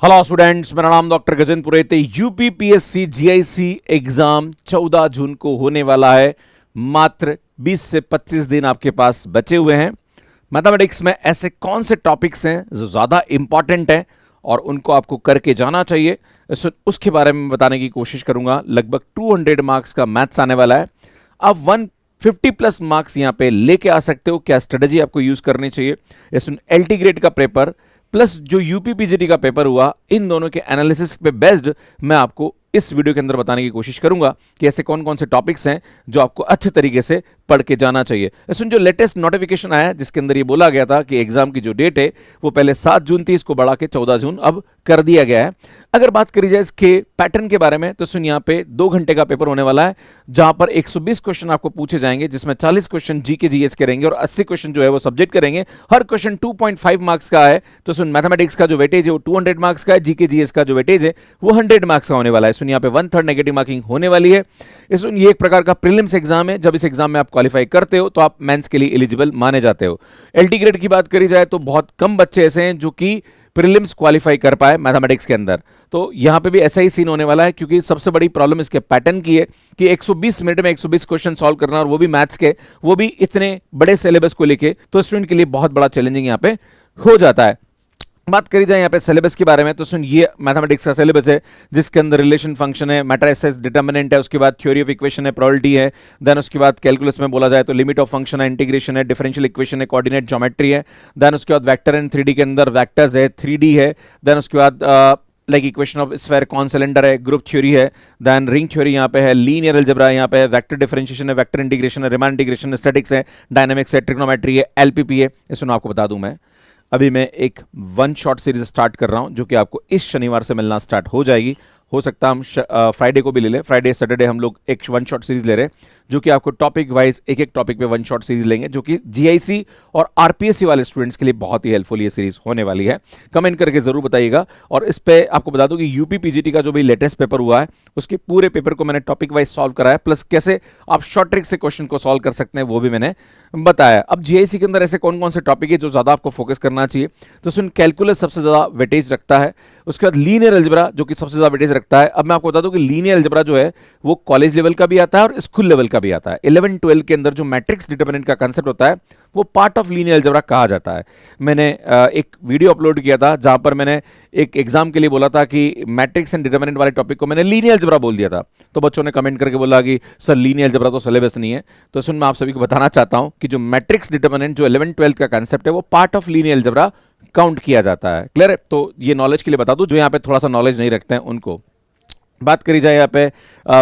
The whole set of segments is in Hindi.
हेलो स्टूडेंट्स, मेरा नाम डॉक्टर गजेंद्र पुरोहित। यूपीपीएससी जीआईसी एग्जाम 14 जून को होने वाला है। मात्र 20 से 25 दिन आपके पास बचे हुए हैं। मैथमेटिक्स में ऐसे कौन से टॉपिक्स हैं जो ज़्यादा इंपॉर्टेंट हैं और उनको आपको करके जाना चाहिए, उसके बारे में बताने की कोशिश करूंगा। लगभग 200 मार्क्स का मैथ्स आने वाला है। आप 150 प्लस मार्क्स यहाँ पे लेके आ सकते हो। क्या स्ट्रेटजी आपको यूज करनी चाहिए, एलटी ग्रेड का पेपर प्लस जो यूपीपीजीटी का पेपर हुआ, इन दोनों के एनालिसिस पे बेस्ड मैं आपको इस वीडियो के अंदर बताने की कोशिश करूंगा कि ऐसे कौन कौन से टॉपिक्स हैं जो आपको अच्छे तरीके से पढ़ के जाना चाहिए। इसमें जो लेटेस्ट नोटिफिकेशन आया जिसके अंदर ये बोला गया था कि एग्जाम की जो डेट है वो पहले 7 जून थी, इसको बढ़ा के 14 जून अब कर दिया गया है। अगर बात करी जाए इसके पैटर्न के बारे में तो सुन, यहाँ पे 2 घंटे का पेपर होने वाला है जहां पर 120 क्वेश्चन आपको पूछे जाएंगे, जिसमें 40 क्वेश्चन जीके जीएस के रहेंगे और 80 क्वेश्चन जो है वो सब्जेक्ट करेंगे। हर क्वेश्चन 2.5 मार्क्स का है। तो सुन, मैथमेटिक्स का जो वेटेज है वो 200 मार्क्स का है, जीके जीएस का जो वेटेज है वो 100 मार्क्स का होने वाला है। सुन, यहाँ पे 1/3 नेगेटिव मार्किंग होने वाली है। ये एक प्रकार का प्रीलिम्स एग्जाम है। जब इस एग्जाम में आप क्वालिफाई करते हो तो आप मेंस के लिए एलिजिबल माने जाते हो। एलटी ग्रेड की बात करी जाए तो बहुत कम बच्चे ऐसे हैं जो कि प्रीलिम्स क्वालिफाई कर पाए मैथमेटिक्स के अंदर। तो यहां पे भी ऐसा ही सीन होने वाला है, क्योंकि सबसे बड़ी प्रॉब्लम इसके पैटर्न की है कि 120 मिनट में 120 क्वेश्चन सॉल्व करना, और वो भी मैथ्स के, वो भी इतने बड़े सिलेबस को लेके, तो स्टूडेंट के लिए बहुत बड़ा चैलेंजिंग यहां पे हो जाता है। बात करी जाए यहाँ पे सिलेबस के बारे में तो सुन, ये मैथमेटिक्स का सिलेबस है जिसके अंदर रिलेशन फंक्शन है, मैट्रिसेस, डिटर्मिनेंट है, उसके बाद थ्योरी ऑफ इक्वेशन है, प्रोबेबिलिटी है, देन उसके बाद कैलकुलस में बोला जाए तो लिमिट ऑफ फंक्शन है, इंटीग्रेशन है, डिफरेंशियल इक्वेशन है, कोऑर्डिनेट ज्योमेट्री है, देन उसके बाद वेक्टर एंड 3D के अंदर वेक्टर्स है, 3D है, देन उसके बाद लाइक इक्वेशन ऑफ स्फीयर, कौन सिलेंडर है, ग्रुप थ्योरी है, देन रिंग थ्योरी यहाँ पे है, लीनियर अलजेब्रा यहाँ पे है, वेक्टर डिफरेंशिएशन है, वेक्टर इंटीग्रेशन है, रिमान इंटीग्रेशन, स्टैटिक्स है, डायनामिक्स है, ट्रिग्नोमेट्री है, एलपीपी है। इसमें आपको बता दूं, मैं अभी मैं एक 1 शॉट सीरीज स्टार्ट कर रहा हूं जो कि आपको इस शनिवार से मिलना स्टार्ट हो जाएगी। हो सकता है हम फ्राइडे को भी ले लें। फ्राइडे सैटरडे हम लोग एक 1 शॉट सीरीज ले रहे हैं जो कि आपको टॉपिक वाइज एक एक टॉपिक पे 1 शॉट सीरीज लेंगे, जो कि जीआईसी और आरपीएससी वाले स्टूडेंट्स के लिए बहुत ही हेल्पफुल ये सीरीज होने वाली है। कमेंट करके जरूर बताइएगा। और इस पे आपको बता दूं कि यूपीपीजीटी का जो भी लेटेस्ट पेपर हुआ है उसके पूरे पेपर को मैंने टॉपिक वाइज सॉल्व कराया, प्लस कैसे आप शॉर्ट ट्रिक से क्वेश्चन को सॉल्व कर सकते हैं वो भी मैंने बताया। अब जीआईसी के अंदर ऐसे कौन कौन से टॉपिक है जो ज्यादा आपको फोकस करना चाहिए, तो सुन, कैलकुलस सबसे ज्यादा वेटेज रखता है, उसके बाद लीनियर अलजेब्रा जो कि सबसे ज्यादा वेटेज रखता है। अब मैं आपको बता दूं कि लीनियर अलजेब्रा जो है वो कॉलेज लेवल का भी आता है और स्कूल लेवल का भी आता है। 11-12 के अंदर जो मैट्रिक्स डिटरमिनेंट का कंसेप्ट होता है वो पार्ट ऑफ लीनियर अलजेब्रा कहा जाता है। मैंने एक वीडियो अपलोड किया था जहां पर मैंने एक एग्जाम के लिए बोला था कि मैट्रिक्स एंड डिटरमिनेंट वाले टॉपिक को मैंने लीनियर अलजेब्रा बोल दिया था, तो बच्चों ने कमेंट करके बोला कि सर लीनियर अलजेब्रा तो सिलेबस नहीं है। तो सुन, मैं आप सभी को बताना चाहता हूं कि जो मैट्रिक्स डिटरमिनेंट जो 11-12 का कंसेप्ट है वो part of linear algebra count किया जाता है। क्लियर है? तो ये नॉलेज के लिए बता दूं जो यहाँ पे थोड़ा सा नॉलेज नहीं रखते हैं उनको। बात करी जाए यहाँ पे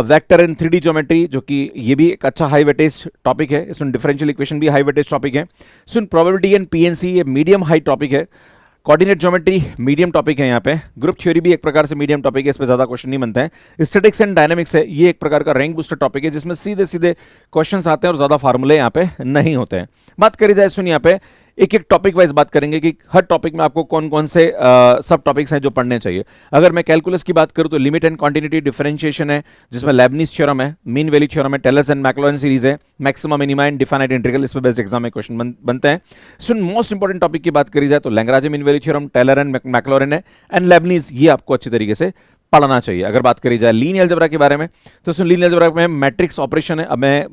वेक्टर एंड 3D ज्योमेट्री, जो कि ये भी एक अच्छा हाई वेटेज टॉपिक है। इसमें डिफरेंशियल इक्वेशन भी हाई वेटेज टॉपिक है। सुन, प्रोबेबिलिटी एंड पीएनसी ये मीडियम हाई टॉपिक है। कोऑर्डिनेट ज्योमेट्री मीडियम टॉपिक है यहाँ पे। ग्रुप थ्योरी भी एक प्रकार से मीडियम टॉपिक है, इस पे ज्यादा क्वेश्चन नहीं बनते हैं। स्टैटिक्स एंड डायनामिक्स है, ये एक प्रकार का रैंक बूस्टर टॉपिक है जिसमें सीधे सीधे क्वेश्चंस आते हैं और ज्यादा फार्मूले यहाँ पे नहीं होते हैं। बात करी जाए सुन, यहाँ पे एक एक टॉपिक वाइज बात करेंगे कि हर टॉपिक में आपको कौन कौन से सब टॉपिक्स हैं जो पढ़ने चाहिए। अगर मैं कैलकुलस की बात करूं तो लिमिट एंड क्वांटिटी, डिफरेंशिएशन है जिसमें लेबनीज थ्योरम है, मीन वैल्यू थ्योरम है, टेलर्स एंड मैक्लॉरिन सीरीज है, maxima minima and definite integral, इस पे बेस्ड एग्जाम में क्वेश्चन बनते हैं। सुन, मोस्ट इंपोर्टेंट टॉपिक की बात करी जाए तो Lagrange mean value theorem, Taylor and Maclaurin है, एंड लेबनीज, ये आपको अच्छी तरीके से पढ़ना चाहिए। अगर बात करी जाए लीनियर अलजेब्रा के बारे में तो सुन, लीनियर अलजेब्रा में मैट्रिक्स ऑपरेशन है। अब मैं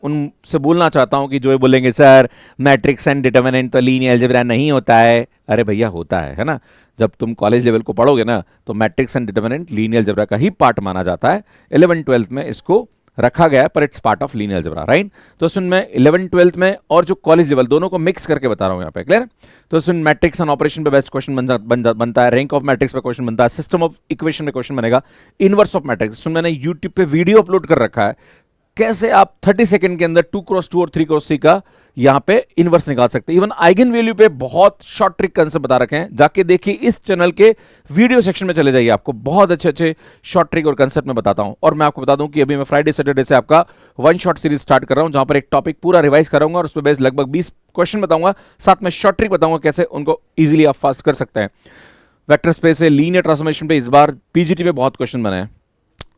उनसे बोलना चाहता हूं कि जो ये बोलेंगे सर मैट्रिक्स एंड डिटरमिनेंट तो लीनियर अलजेब्रा नहीं होता है, अरे भैया होता है ना। जब तुम कॉलेज लेवल को पढ़ोगे ना तो matrix and determinant linear algebra का ही पार्ट माना जाता है। 11-12 में इसको रखा गया है, पर it's part of linear algebra, right. तो सुन, मैं 11-12 में और जो कॉलेज लेवल दोनों को मिक्स करके बता रहा हूं यहाँ पे। क्लियर? तो सुन, मैट्रिक्स एंड ऑपरेशन पे बेस्ट क्वेश्चन बनता है, रैंक ऑफ मैट्रिक्स पे क्वेश्चन बनता है, सिस्टम ऑफ इक्वेशन पे क्वेश्चन बनेगा, इनवर्स ऑफ मैट्रिक्स। सुन, मैंने यूट्यूब पे वीडियो अपलोड कर रखा है कैसे आप 30 सेकंड के अंदर 2x2 और 3x3 का यहां पे इनवर्स निकाल सकते हैं। इवन आइगन वैल्यू पे बहुत शॉर्ट ट्रिक कंसेप्ट बता रखे हैं, जाके देखिए इस चैनल के वीडियो सेक्शन में चले जाइए, आपको बहुत अच्छे अच्छे शॉर्ट ट्रिक और कंसेप्ट में बताता हूं। और मैं आपको बता दूं कि अभी मैं फ्राइडे सैटरडे से आपका 1 शॉट सीरीज स्टार्ट कर रहा हूं जहां पर एक टॉपिक पूरा रिवाइज कराऊंगा और उस पर बेस्ड लगभग 20 क्वेश्चन बताऊंगा, साथ में शॉर्ट ट्रिक बताऊंगा कैसे उनको इजिली आप फास्ट कर सकते हैं। वेक्टर स्पेस से लीनियर ट्रांसफॉर्मेशन पे इस बार पीजीटी में बहुत क्वेश्चन बने हैं।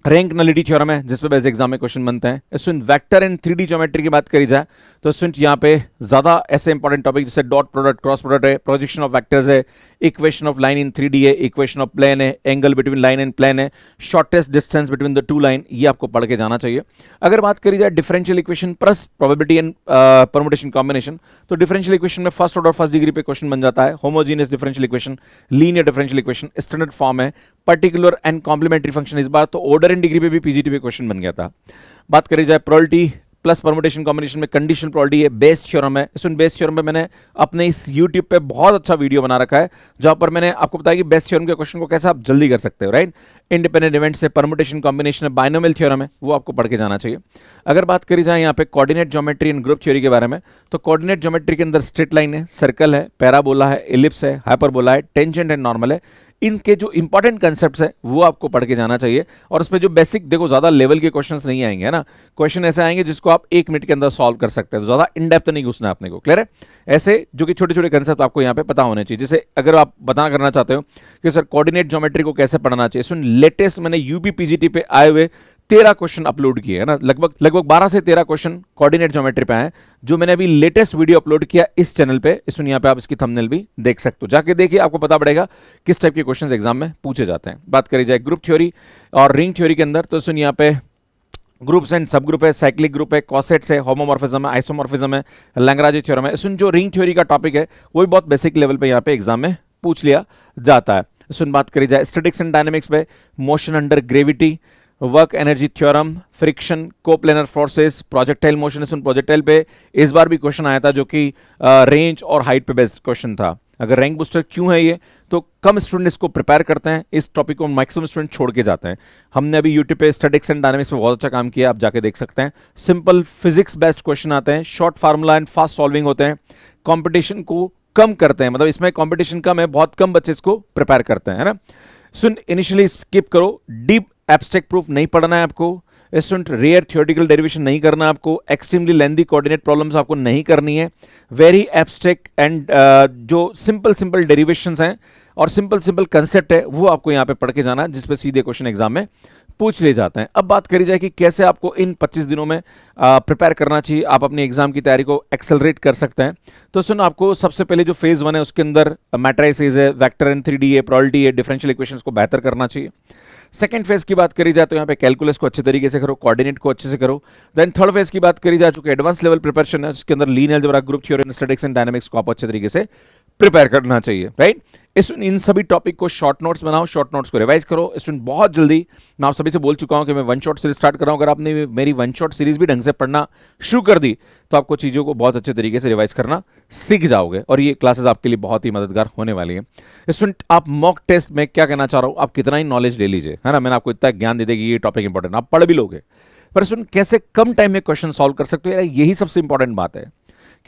रैंक नलिटी थ्योरम है जिस पे बेस एग्जाम में क्वेश्चन बनते हैं। Student vector and 3D geometry की बात करी जाए तो स्टूडेंट यहाँ पे ज्यादा ऐसे इंपॉर्टेंट टॉपिक जैसे डॉट प्रोडक्ट, क्रॉस प्रोडक्ट है, प्रोजेक्शन ऑफ वेक्टर्स है, equation of line in 3D है, इक्वेशन ऑफ प्लेन है, angle between line and plane है, shortest distance between the two line, ये आपको पढ़ के जाना चाहिए। अगर बात करी जाए differential equation plus probability and permutation combination, तो डिफरेंशियल इक्वेशन में फर्स्ट ऑर्डर फर्स्ट डिग्री पे क्वेश्चन बन जाता है। Homogeneous differential equation, linear differential equation standard form है, पर्टिकुलर एंड कॉम्प्लीमेंट्री फंक्शन, इस बार तो ऑर्डर एंड डिग्री पे भी पीजीटी पे क्वेश्चन बन गया था। बात करी जाए प्रोबेबिलिटी प्लस परमुटेशन कॉम्बिनेशन में कंडीशनल प्रोबेबिलिटी है, बेस थ्योरम है। इसमें बेस थ्योरम पे मैंने अपने इस YouTube पे बहुत अच्छा वीडियो बना रखा है जहां पर मैंने आपको बताया कि बेस थ्योरम के क्वेश्चन को कैसे आप जल्दी कर सकते हो, राइट। इंडिपेंडेंट इवेंट से परमुटेशन कॉम्बिनेशन है, बाइनोमियल थ्योरम है, वो आपको पढ़ के जाना चाहिए। अगर बात करी जाए यहाँ पे coordinate geometry and group theory के बारे में, तो कोऑर्डिनेट ज्योमेट्री के अंदर स्ट्रेट लाइन है, सर्कल है, पैराबोला है, इलिप्स है, हाइपरबोला है, टेंजेंट एंड नॉर्मल है। इनके जो इंपॉर्टेंट कंसेप्ट्स है वो आपको पढ़ के जाना चाहिए। और उसमें जो बेसिक देखो ज्यादा लेवल के क्वेश्चंस नहीं आएंगे, है ना। क्वेश्चन ऐसे आएंगे जिसको आप 1 मिनट के अंदर सॉल्व कर सकते हैं, तो ज्यादा इन डेप्थ नहीं घुसना अपने को, क्लियर है। ऐसे जो कि छोटे छोटे कंसेप्ट आपको यहाँ पे पता होने चाहिए। जैसे अगर आप बता करना चाहते हो कि सर कोऑर्डिनेट ज्योमेट्री को कैसे पढ़ना चाहिए, सुन लेटेस्ट मैंने यूपी पीजीटी पे आए हुए 13 क्वेश्चन अपलोड किए, है ना। लगभग 12 से 13 क्वेश्चन कोऑर्डिनेट ज्योमेट्री पे आए जो मैंने अभी लेटेस्ट वीडियो अपलोड किया इस चैनल पे। इस यहाँ पे आप इसकी थंबनेल भी देख सकते हो, जाके देखिए, आपको पता पड़ेगा किस टाइप के क्वेश्चंस एग्जाम में पूछे जाते हैं। बात करी जाए ग्रुप थ्योरी और रिंग थ्योरी के अंदर, तो सुन यहाँ पे ग्रुप्स एंड सब ग्रुप है, साइक्लिक ग्रुप है, कॉसेट्स है, होमोमॉर्फिज्म है, आइसोमॉर्फिज्म है, लैग्रांज थ्योरम है। सुन जो रिंग थ्योरी का टॉपिक है वो भी बहुत बेसिक लेवल पे यहाँ पे एग्जाम में पूछ लिया जाता है। सुन बात करी जाए स्टैटिक्स एंड डायनामिक्स पे, motion under gravity, work energy theorem, friction, coplanar forces, projectile motion. सुन प्रोजेक्टाइल पे इस बार भी क्वेश्चन आया था जो कि रेंज और हाइट पे बेस्ड क्वेश्चन था। अगर रैंक बूस्टर क्यों है ये, तो कम स्टूडेंट इसको प्रिपेयर करते हैं, इस टॉपिक को मैक्सिमम स्टूडेंट छोड़ के जाते हैं। हमने अभी यूट्यूब पे स्टैटिक्स एंड डायनामिक्स पे बहुत अच्छा काम किया, आप जाके देख सकते हैं। सिंपल फिजिक्स बेस्ड क्वेश्चन आते हैं, short formula and fast solving होते हैं, कॉम्पिटिशन को कम करते हैं, मतलब इसमें कॉम्पिटिशन कम है, बहुत कम बच्चे इसको प्रिपेयर करते हैं, है ना। सुन इनिशियली स्किप करो, डीप एब्स्ट्रैक्ट प्रूफ नहीं पढ़ना है आपको, स्टूडेंट रेयर थ्योरेटिकल डेरिवेशन नहीं करना है आपको, एक्सट्रीमली लेंथी कोऑर्डिनेट प्रॉब्लम्स आपको नहीं करनी है, वेरी एब्स्ट्रैक्ट एंड जो सिंपल डेरिवेशंस हैं और सिंपल कंसेप्ट है वो आपको यहाँ पे पढ़ के जाना है, जिसपे सीधे क्वेश्चन एग्जाम में पूछ लिए जाते हैं। अब बात करी जाए कि कैसे आपको इन 25 दिनों में प्रिपेयर करना चाहिए, आप अपनी एग्जाम की तैयारी को एक्सेलरेट कर सकते हैं। तो सुन, आपको सबसे पहले जो फेज 1 है उसके अंदर मैट्रिसेस है, वेक्टर एंड 3D है, प्रोबेबिलिटी है, डिफरेंशियल इक्वेशंस को बेहतर करना चाहिए। सेकंड फेज की बात करी जाए तो यहाँ पे कैलकुलस को अच्छे तरीके से करो, कोऑर्डिनेट को अच्छे से करो। देन थर्ड फेज की बात करी जाए चूंकि एडवांस लेवल प्रिपरेशन है, उसके अंदर linear algebra, group theory, statics and dynamics को आप अच्छे तरीके से प्रिपेयर करना चाहिए, राइट। इन सभी टॉपिक को शॉर्ट नोट्स बनाओ, शॉर्ट नोट्स को रिवाइज करो। स्टूडेंट बहुत जल्दी, मैं आप सभी से बोल चुका हूं कि मैं वन शॉट सीरीज स्टार्ट कर रहा हूं। अगर आपने मेरी वन शॉट सीरीज भी ढंग से पढ़ना शुरू कर दी तो आपको चीजों को बहुत अच्छे तरीके से रिवाइज करना सीख जाओगे और ये क्लासेस आपके लिए बहुत ही मददगार होने वाली है। स्टूडेंट, आप मॉक टेस्ट में क्या कहना चाह रहा हूं, आप कितना ही नॉलेज ले लीजिए, है ना, मैंने आपको इतना ज्ञान दे देगी ये टॉपिक इंपॉर्टेंट, आप पढ़ भी लोगे, पर स्टूडेंट कैसे कम टाइम में क्वेश्चन सॉल्व कर सकते हो, यही सबसे इंपॉर्टेंट बात है।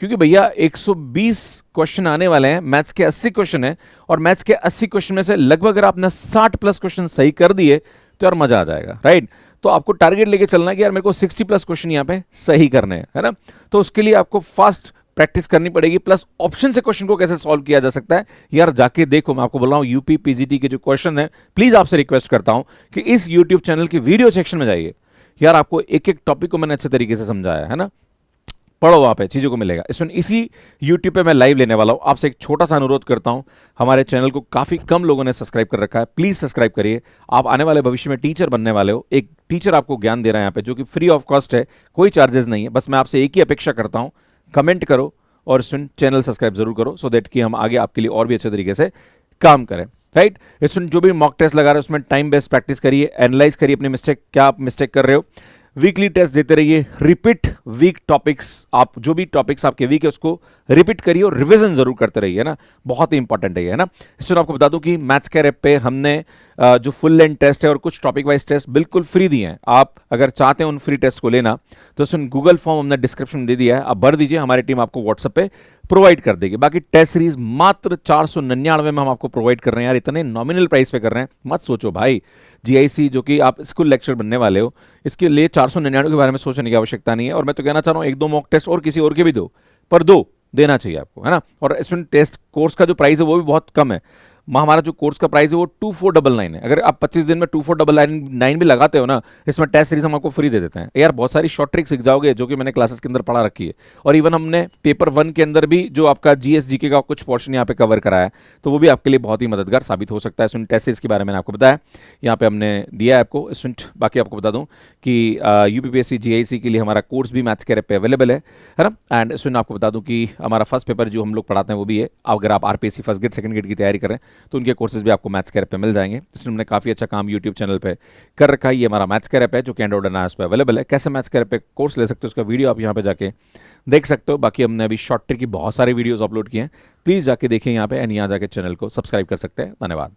क्योंकि भैया 120 क्वेश्चन आने वाले हैं, मैथ्स के 80 क्वेश्चन है और मैथ्स के 80 क्वेश्चन में से लगभग अगर आपने 60 प्लस क्वेश्चन सही कर दिए तो यार मजा आ जाएगा, राइट। तो आपको टारगेट लेके चलना है कि यार मेरे को 60 प्लस क्वेश्चन यहाँ पे सही करने हैं, है ना। तो उसके लिए आपको फास्ट प्रैक्टिस करनी पड़ेगी, प्लस ऑप्शन से क्वेश्चन को कैसे सॉल्व किया जा सकता है यार जाके देखो। मैं आपको बोल रहा हूँ यूपी पीजीटी के जो क्वेश्चन है, प्लीज आपसे रिक्वेस्ट करता हूं कि इस यूट्यूब चैनल की वीडियो सेक्शन में जाइए यार, आपको एक एक टॉपिक को मैंने अच्छे तरीके से समझाया है ना, पढ़ो वहां पे चीजों को मिलेगा। इसी YouTube पे मैं लाइव लेने वाला हूं। आपसे एक छोटा सा अनुरोध करता हूं, हमारे चैनल को काफी कम लोगों ने सब्सक्राइब कर रखा है, प्लीज सब्सक्राइब करिए। आप आने वाले भविष्य में टीचर बनने वाले हो, एक टीचर आपको ज्ञान दे रहा है यहाँ पे जो कि फ्री ऑफ कॉस्ट है, कोई चार्जेस नहीं है। बस मैं आपसे एक ही अपेक्षा करता हूं, कमेंट करो और चैनल सब्सक्राइब जरूर करो, सो दैट कि हम आगे आपके लिए और भी अच्छे तरीके से काम करें, राइट। जो भी मॉक टेस्ट लगा रहे हो उसमें टाइम बेस्ड प्रैक्टिस करिए, एनालाइज करिए अपनी मिस्टेक, क्या आप मिस्टेक कर रहे हो। वीकली टेस्ट देते रहिए, रिपीट वीक टॉपिक्स, आप जो भी टॉपिक्स आपके वीक है उसको रिपीट करिए और रिवीजन जरूर करते रहिए ना, बहुत ही इंपॉर्टेंट है ना। इसमें आपको बता दूं कि मैथ्स के ऐप पे हमने जो फुल लेंथ टेस्ट है और कुछ टॉपिक वाइज टेस्ट बिल्कुल फ्री दिए हैं। आप अगर चाहते हैं उन फ्री टेस्ट को लेना तो सुन गूगल फॉर्म हमने डिस्क्रिप्शन में दे दिया है, आप भर दीजिए, हमारी टीम आपको व्हाट्सएप पे प्रोवाइड कर देगी। बाकी टेस्ट सीरीज मात्र 499 में हम आपको प्रोवाइड कर रहे हैं यार, इतने नॉमिनल प्राइस पे कर रहे हैं, मत सोचो भाई। जीआईसी जो कि आप स्कूल लेक्चर बनने वाले हो, इसके लिए 499 के बारे में सोचने की आवश्यकता नहीं है। और मैं तो कहना चाह रहा हूँ 1-2 मॉक टेस्ट और किसी और के भी दो, पर दो देना चाहिए आपको, है ना। और स्टूडेंट टेस्ट कोर्स का जो प्राइस है वो भी बहुत कम है, हमारा जो कोर्स का प्राइस है वो 2499 है। अगर आप 25 दिन में 2499 भी लगाते हो ना, इसमें टेस्ट सीरीज हम आपको फ्री दे देते हैं यार। बहुत सारी शॉर्ट ट्रिक सीख जाओगे जो कि मैंने क्लासेस के अंदर पढ़ा रखी है, और इवन हमने पेपर 1 के अंदर भी जो आपका जीएस जीके का कुछ पोर्शन यहाँ पे कवर कराया है, तो वो भी आपके लिए बहुत ही मददगार साबित हो सकता है। स्टूडेंट टेस्ट सीरीज के बारे में आपको बताया, यहाँ पे हमने दिया है आपको स्टूडेंट। बाकी आपको बता दूं कि यूपीपीएससी जीआईसी के लिए हमारा कोर्स भी मैथ्स कैरेट पे अवेलेबल है ना। एंड स्टूडेंट आपको बता दूं कि हमारा फर्स्ट पेपर जो हम लोग पढ़ाते हैं वो भी है। अगर आप RPSC first grade second grade की तैयारी कर रहे हैं तो उनके कोर्सेज भी आपको मैथ्स कैरेट पे मिल जाएंगे। इसमें हमने काफ़ी अच्छा काम यूट्यूब चैनल पे कर रखा है। ये हमारा मैथ्स कैरेट है जो कि एंड्रॉइड एंड iOS पे अवेलेबल है। कैसे मैथ्स कैरेट पे कोर्स ले सकते हो उसका वीडियो आप यहाँ पे जाके देख सकते हो। बाकी हमने अभी शॉर्ट ट्रिक की बहुत सारी वीडियोस अपलोड किए हैं, प्लीज़ जाके देखिए यहाँ पे, एंड यहाँ जाके चैनल को सब्सक्राइब कर सकते हैं। धन्यवाद।